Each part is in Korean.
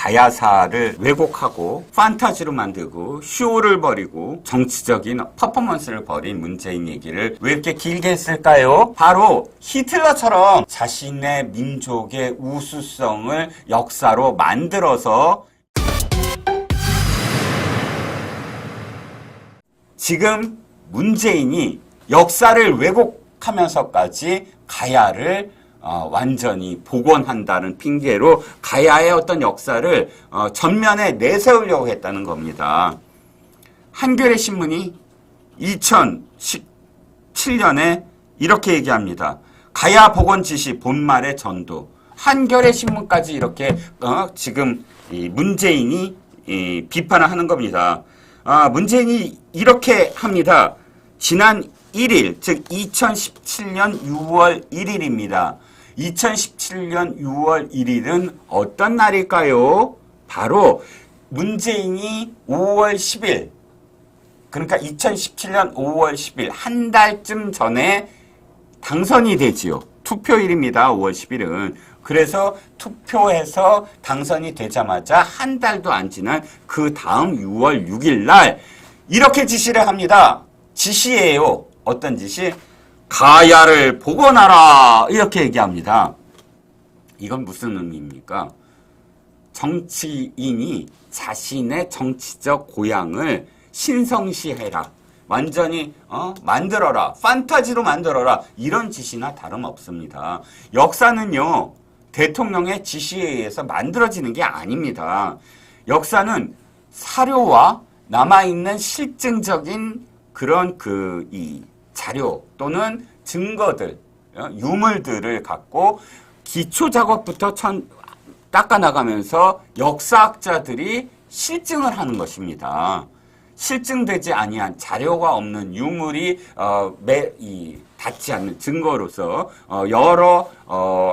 가야사를 왜곡하고 판타지로 만들고 쇼를 벌이고 정치적인 퍼포먼스를 벌인 문재인 얘기를 왜 이렇게 길게 했을까요? 바로 히틀러처럼 자신의 민족의 우수성을 역사로 만들어서 지금 문재인이 역사를 왜곡하면서까지 가야를 완전히 복원한다는 핑계로 가야의 어떤 역사를 전면에 내세우려고 했다는 겁니다. 한겨레 신문이 2017년에 이렇게 얘기합니다. 가야 복원 지시 본말의 전도. 한겨레 신문까지 이렇게 지금 이 문재인이 비판을 하는 겁니다. 문재인이 이렇게 합니다. 지난 1일, 즉 2017년 6월 1일입니다. 2017년 6월 1일은 어떤 날일까요? 바로 문재인이 5월 10일, 그러니까 2017년 5월 10일, 한 달쯤 전에 당선이 되지요. 투표일입니다. 5월 10일은. 그래서 투표해서 당선이 되자마자 한 달도 안 지난 그 다음 6월 6일 날 이렇게 지시를 합니다. 지시예요. 어떤 지시? 가야를 복원하라 이렇게 얘기합니다. 이건 무슨 의미입니까? 정치인이 자신의 정치적 고향을 신성시해라. 완전히 만들어라. 판타지로 만들어라. 이런 지시나 다름없습니다. 역사는요. 대통령의 지시에 의해서 만들어지는 게 아닙니다. 역사는 사료와 남아있는 실증적인 그런 이 자료 또는 증거들, 유물들을 갖고 기초 작업부터 닦아나가면서 역사학자들이 실증을 하는 것입니다. 실증되지 아니한 자료가 없는 유물이 닿지 않는 증거로서 여러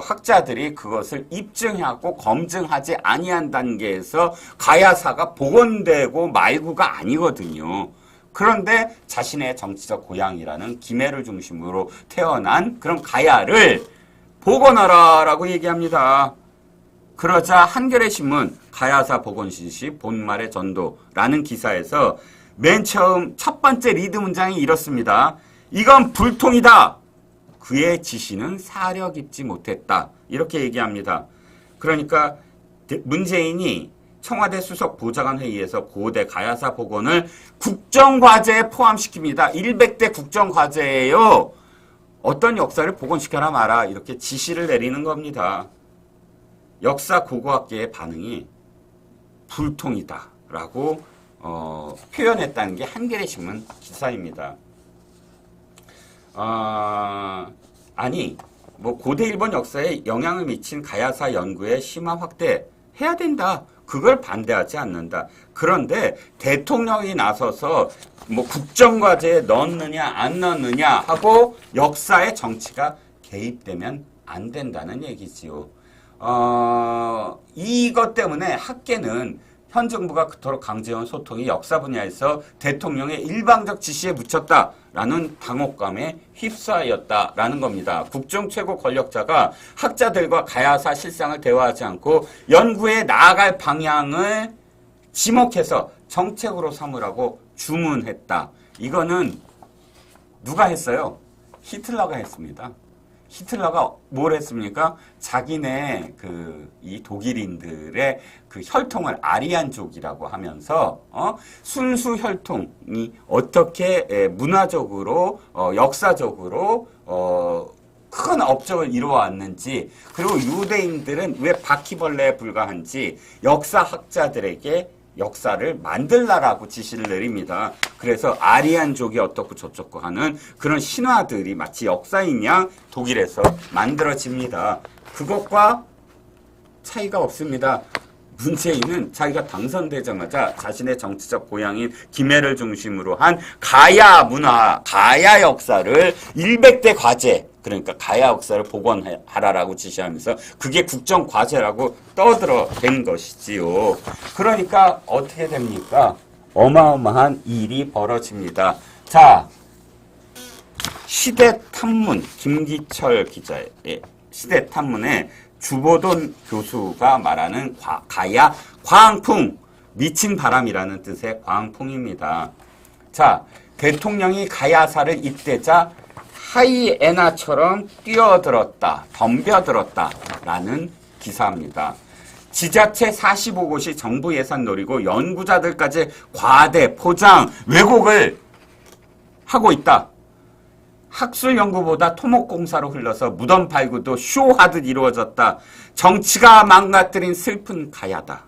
학자들이 그것을 입증하고 검증하지 아니한 단계에서 가야사가 복원되고 말고가 아니거든요. 그런데 자신의 정치적 고향이라는 김해를 중심으로 태어난 그런 가야를 복원하라라고 얘기합니다. 그러자 한겨레 신문 가야사 복원 지시 본말의 전도라는 기사에서 맨 처음 첫 번째 리드 문장이 이렇습니다. 이건 불통이다. 그의 지시는 사려 깊지 못했다. 이렇게 얘기합니다. 그러니까 문재인이 청와대 수석 보좌관 회의에서 고대 가야사 복원을 국정과제에 포함시킵니다. 100대 국정과제예요. 어떤 역사를 복원시켜라 마라 이렇게 지시를 내리는 겁니다. 역사 고고학계의 반응이 불통이다 라고 표현했다는 게 한겨레 신문 기사입니다. 아니 뭐 고대 일본 역사에 영향을 미친 가야사 연구의 심화 확대 해야 된다. 그걸 반대하지 않는다. 그런데 대통령이 나서서 뭐 국정과제에 넣느냐 안 넣느냐 하고 역사의 정치가 개입되면 안 된다는 얘기지요. 이것 때문에 학계는 현 정부가 그토록 강제한 소통이 역사 분야에서 대통령의 일방적 지시에 묻혔다라는 당혹감에 휩싸였다라는 겁니다. 국정 최고 권력자가 학자들과 가야사 실상을 대화하지 않고 연구에 나아갈 방향을 지목해서 정책으로 삼으라고 주문했다. 이거는 누가 했어요? 히틀러가 했습니다. 히틀러가 뭘 했습니까? 자기네 이 독일인들의 그 혈통을 아리안족이라고 하면서 순수 혈통이 어떻게 문화적으로 역사적으로 큰 업적을 이루어왔는지 그리고 유대인들은 왜 바퀴벌레에 불과한지 역사학자들에게 역사를 만들라라고 지시를 내립니다. 그래서 아리안족이 어떻고 저쩌고 하는 그런 신화들이 마치 역사인 양 독일에서 만들어집니다. 그것과 차이가 없습니다. 문재인은 자기가 당선되자마자 자신의 정치적 고향인 김해를 중심으로 한 가야 문화, 가야 역사를 100대 과제, 그러니까 가야 역사를 복원하라라고 지시하면서 그게 국정과제라고 떠들어댄 것이지요. 그러니까 어떻게 됩니까? 어마어마한 일이 벌어집니다. 자, 시대탐문 김기철 기자의 시대탐문에 주보돈 교수가 말하는 가야 광풍, 미친 바람이라는 뜻의 광풍입니다. 자, 대통령이 가야사를 잇대자 하이에나처럼 뛰어들었다, 덤벼들었다 라는 기사입니다. 지자체 45곳이 정부 예산 노리고 연구자들까지 과대, 포장, 왜곡을 하고 있다. 학술 연구보다 토목공사로 흘러서 무덤 발굴도 쇼하듯 이루어졌다. 정치가 망가뜨린 슬픈 가야다.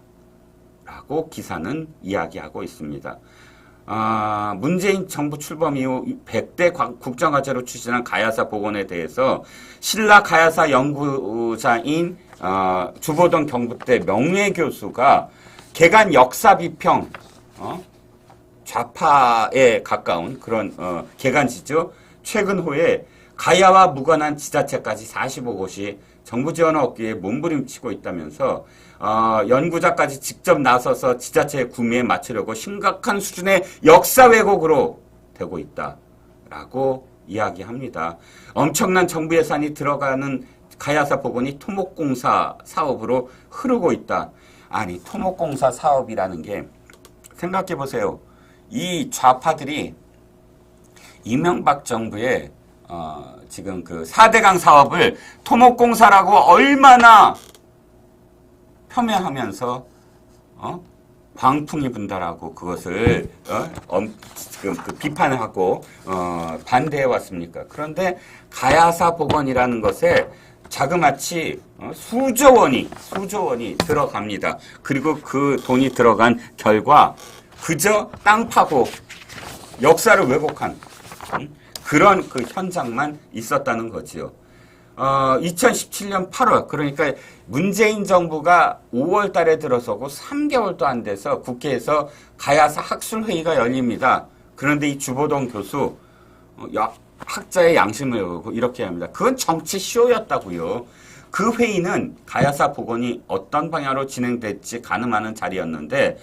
라고 기사는 이야기하고 있습니다. 문재인 정부 출범 이후 100대 국정과제로 추진한 가야사 복원에 대해서 신라 가야사 연구자인 주보던 경북대 명예교수가 개간 역사 비평, 좌파에 가까운 그런 개간지죠. 최근 후에 가야와 무관한 지자체까지 45곳이 정부 지원을 얻기 위해 몸부림치고 있다면서 연구자까지 직접 나서서 지자체 구매에 맞추려고 심각한 수준의 역사 왜곡으로 되고 있다라고 이야기합니다. 엄청난 정부 예산이 들어가는 가야사 복원이 토목공사 사업으로 흐르고 있다. 아니, 토목공사 사업이라는 게 생각해 보세요. 이 좌파들이 이명박 정부의 지금 그 4대강 사업을 토목공사라고 얼마나 폄훼하면서 광풍이 분다라고 그것을 지금 그 비판을 하고 반대해 왔습니까? 그런데 가야사 복원이라는 것에 자그마치 수조 원이 들어갑니다. 그리고 그 돈이 들어간 결과 그저 땅 파고 역사를 왜곡한 그런 그 현장만 있었다는 거지요. 2017년 8월, 그러니까 문재인 정부가 5월 달에 들어서고 3개월도 안 돼서 국회에서 가야사 학술회의가 열립니다. 그런데 이 주보동 교수, 학자의 양심을 보고 이렇게 합니다. 그건 정치 쇼였다고요. 그 회의는 가야사 복원이 어떤 방향으로 진행될지 가늠하는 자리였는데,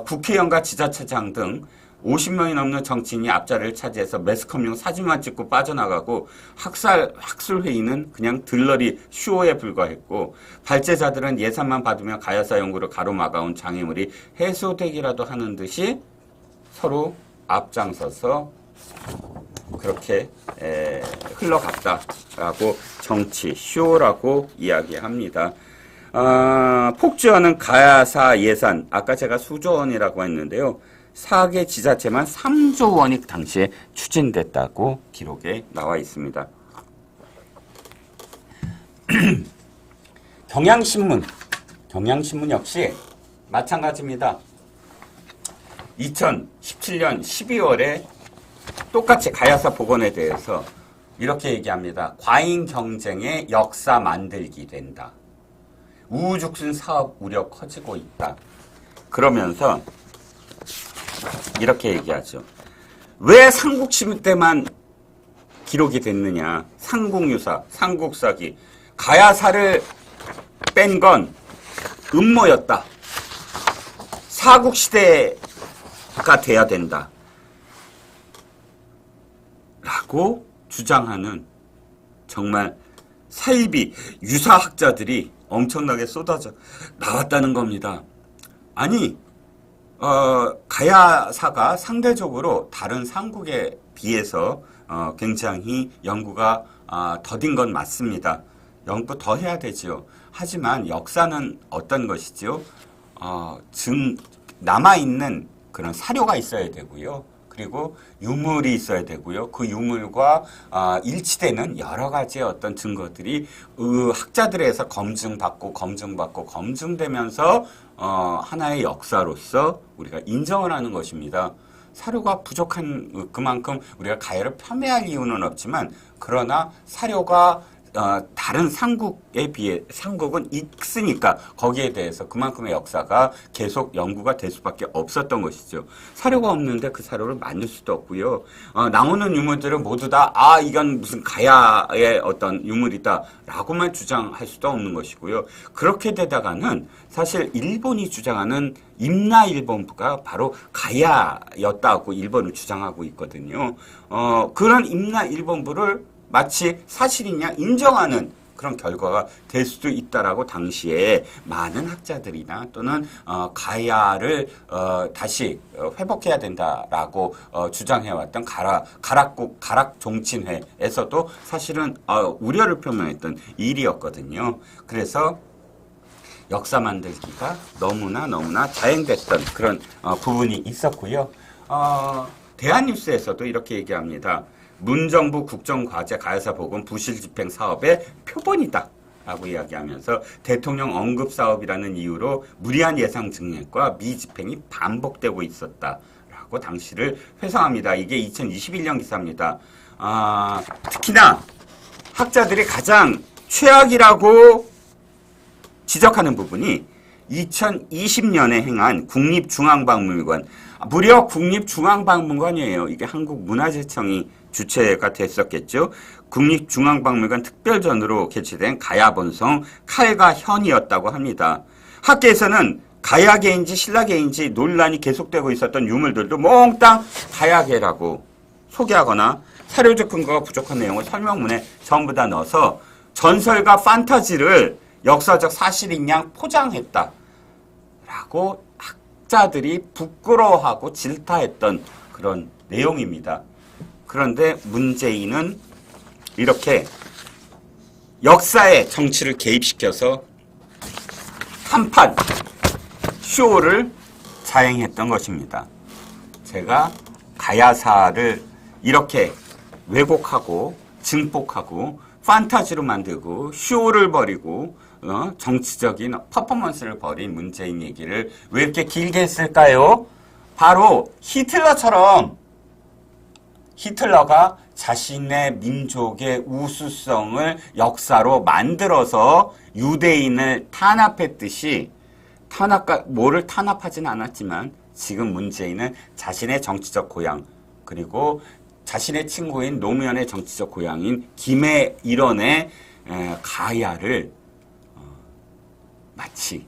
국회의원과 지자체장 등 50명이 넘는 정치인이 앞자리를 차지해서 매스컴용 사진만 찍고 빠져나가고 학술회의는 그냥 들러리 쇼에 불과했고 발제자들은 예산만 받으면 가야사 연구를 가로막아온 장애물이 해소되기라도 하는 듯이 서로 앞장서서 그렇게 흘러갔다라고 정치 쇼라고 이야기합니다. 폭주하는 가야사 예산, 아까 제가 수조 원이라고 했는데요. 4개 지자체만 3조 원이 당시에 추진됐다고 기록에 나와 있습니다. 경향신문 역시 마찬가지입니다. 2017년 12월에 똑같이 가야사 복원에 대해서 이렇게 얘기합니다. 과잉 경쟁의 역사 만들기 된다. 우후죽순 사업 우려 커지고 있다. 그러면서 이렇게 얘기하죠. 왜 삼국시대 때만 기록이 됐느냐. 삼국유사, 삼국사기. 가야사를 뺀 건 음모였다. 사국시대가 돼야 된다. 라고 주장하는 정말 사이비 유사학자들이 엄청나게 쏟아져 나왔다는 겁니다. 아니, 가야사가 상대적으로 다른 삼국에 비해서 굉장히 연구가 더딘 건 맞습니다. 연구 더 해야 되지요. 하지만 역사는 어떤 것이지요? 남아있는 그런 사료가 있어야 되고요. 그리고 유물이 있어야 되고요. 그 유물과 일치되는 여러 가지의 어떤 증거들이 학자들에서 검증되면서 하나의 역사로서 우리가 인정을 하는 것입니다. 사료가 부족한 그만큼 우리가 가야를 폄훼할 이유는 없지만 그러나 사료가 다른 삼국에 비해 삼국은 있으니까 거기에 대해서 그만큼의 역사가 계속 연구가 될 수밖에 없었던 것이죠. 사료가 없는데 그 사료를 만들 수도 없고요. 나오는 유물들은 모두 다 이건 무슨 가야의 어떤 유물이다 라고만 주장할 수도 없는 것이고요. 그렇게 되다가는 사실 일본이 주장하는 임나일본부가 바로 가야였다고 일본을 주장하고 있거든요. 그런 임나일본부를 마치 사실이냐 인정하는 그런 결과가 될 수도 있다라고 당시에 많은 학자들이나 또는 가야를 다시 회복해야 된다라고 주장해왔던 가락 종친회에서도 사실은 우려를 표명했던 일이었거든요. 그래서 역사 만들기가 너무나 자행됐던 그런 부분이 있었고요. 대한뉴스에서도 이렇게 얘기합니다. 문정부 국정과제 가야사 복원 부실 집행 사업의 표본이다 라고 이야기하면서 대통령 언급 사업이라는 이유로 무리한 예상 증액과 미집행이 반복되고 있었다 라고 당시를 회상합니다. 이게 2021년 기사입니다. 특히나 학자들이 가장 최악이라고 지적하는 부분이 2020년에 행한 국립중앙박물관, 무려 국립중앙박물관이에요. 이게 한국문화재청이 주체가 됐었겠죠. 국립중앙박물관 특별전으로 개최된 가야본성 칼과 현이었다고 합니다. 학계에서는 가야계인지 신라계인지 논란이 계속되고 있었던 유물들도 몽땅 가야계라고 소개하거나 사료적 근거가 부족한 내용을 설명문에 전부 다 넣어서 전설과 판타지를 역사적 사실인 양 포장했다 라고 학자들이 부끄러워하고 질타했던 그런 내용입니다. 그런데 문재인은 이렇게 역사의 정치를 개입시켜서 한판 쇼를 자행했던 것입니다. 제가 가야사를 이렇게 왜곡하고 증폭하고 판타지로 만들고 쇼를 벌이고 정치적인 퍼포먼스를 벌인 문재인 얘기를 왜 이렇게 길게 했을까요? 바로 히틀러처럼 히틀러가 자신의 민족의 우수성을 역사로 만들어서 유대인을 탄압했듯이 뭐를 탄압하진 않았지만 지금 문재인은 자신의 정치적 고향 그리고 자신의 친구인 노무현의 정치적 고향인 김해일원의 가야를 마치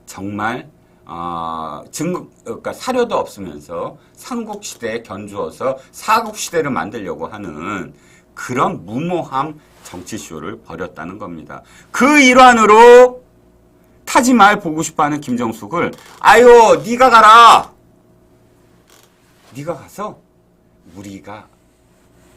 정말 그러니까 사료도 없으면서 삼국시대에 견주어서 사국시대를 만들려고 하는 그런 무모함 정치쇼를 벌였다는 겁니다. 그 일환으로 타지말 보고 싶어하는 김정숙을 아유 네가 가라. 네가 가서 우리가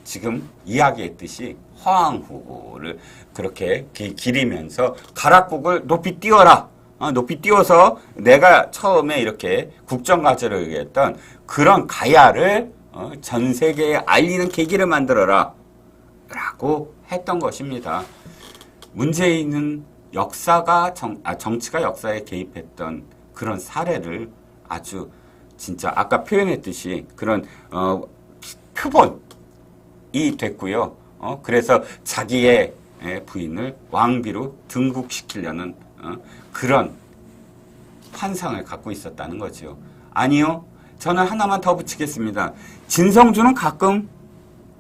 지금 이야기했듯이 화왕후보를 그렇게 기리면서 가락국을 높이 띄워라. 높이 띄워서 내가 처음에 이렇게 국정과제를 얘기했던 그런 가야를 전 세계에 알리는 계기를 만들어라 라고 했던 것입니다. 문재인은 정치가 역사에 개입했던 그런 사례를 아주 진짜 아까 표현했듯이 그런 표본이 됐고요. 그래서 자기의 부인을 왕비로 등극시키려는 그런 환상을 갖고 있었다는 거죠. 아니요. 저는 하나만 더 붙이겠습니다. 진성준은 가끔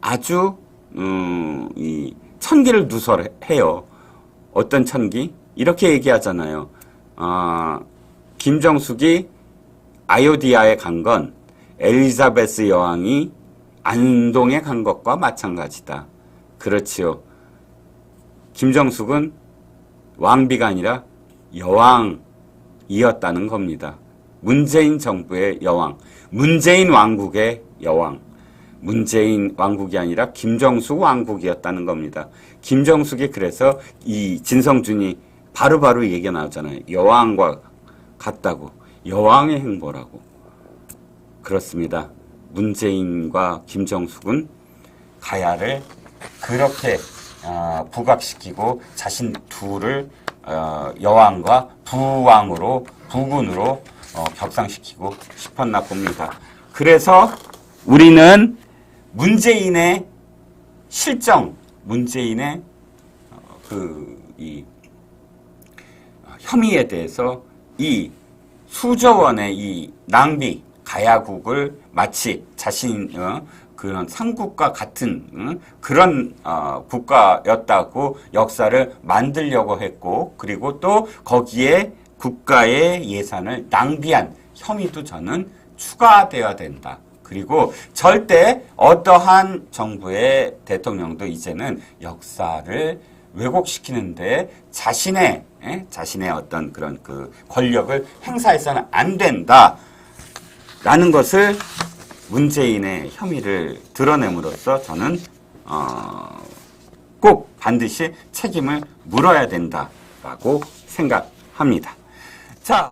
아주 이 천기를 누설해요. 어떤 천기? 이렇게 얘기하잖아요. 김정숙이 아요디아에 간 건 엘리자베스 여왕이 안동에 간 것과 마찬가지다. 그렇지요. 김정숙은 왕비가 아니라 여왕이었다는 겁니다. 문재인 정부의 여왕, 문재인 왕국의 여왕, 문재인 왕국이 아니라 김정숙 왕국이었다는 겁니다. 김정숙이 그래서 이 진성준이 바로바로 얘기가 나오잖아요. 여왕과 같다고. 여왕의 행보라고. 그렇습니다. 문재인과 김정숙은 가야를 그렇게 부각시키고 자신 둘을 여왕과 부왕으로 부군으로 격상시키고 싶었나 봅니다. 그래서 우리는 문재인의 실정, 문재인의 이 혐의에 대해서 이 수조 원의 이 낭비 가야국을 마치 자신 그런 삼국과 같은 그런 국가였다고 역사를 만들려고 했고 그리고 또 거기에 국가의 예산을 낭비한 혐의도 저는 추가되어야 된다. 그리고 절대 어떠한 정부의 대통령도 이제는 역사를 왜곡시키는데 자신의 어떤 그런 그 권력을 행사해서는 안 된다라는 것을 문재인의 혐의를 드러냄으로써 저는 꼭 반드시 책임을 물어야 된다라고 생각합니다. 자.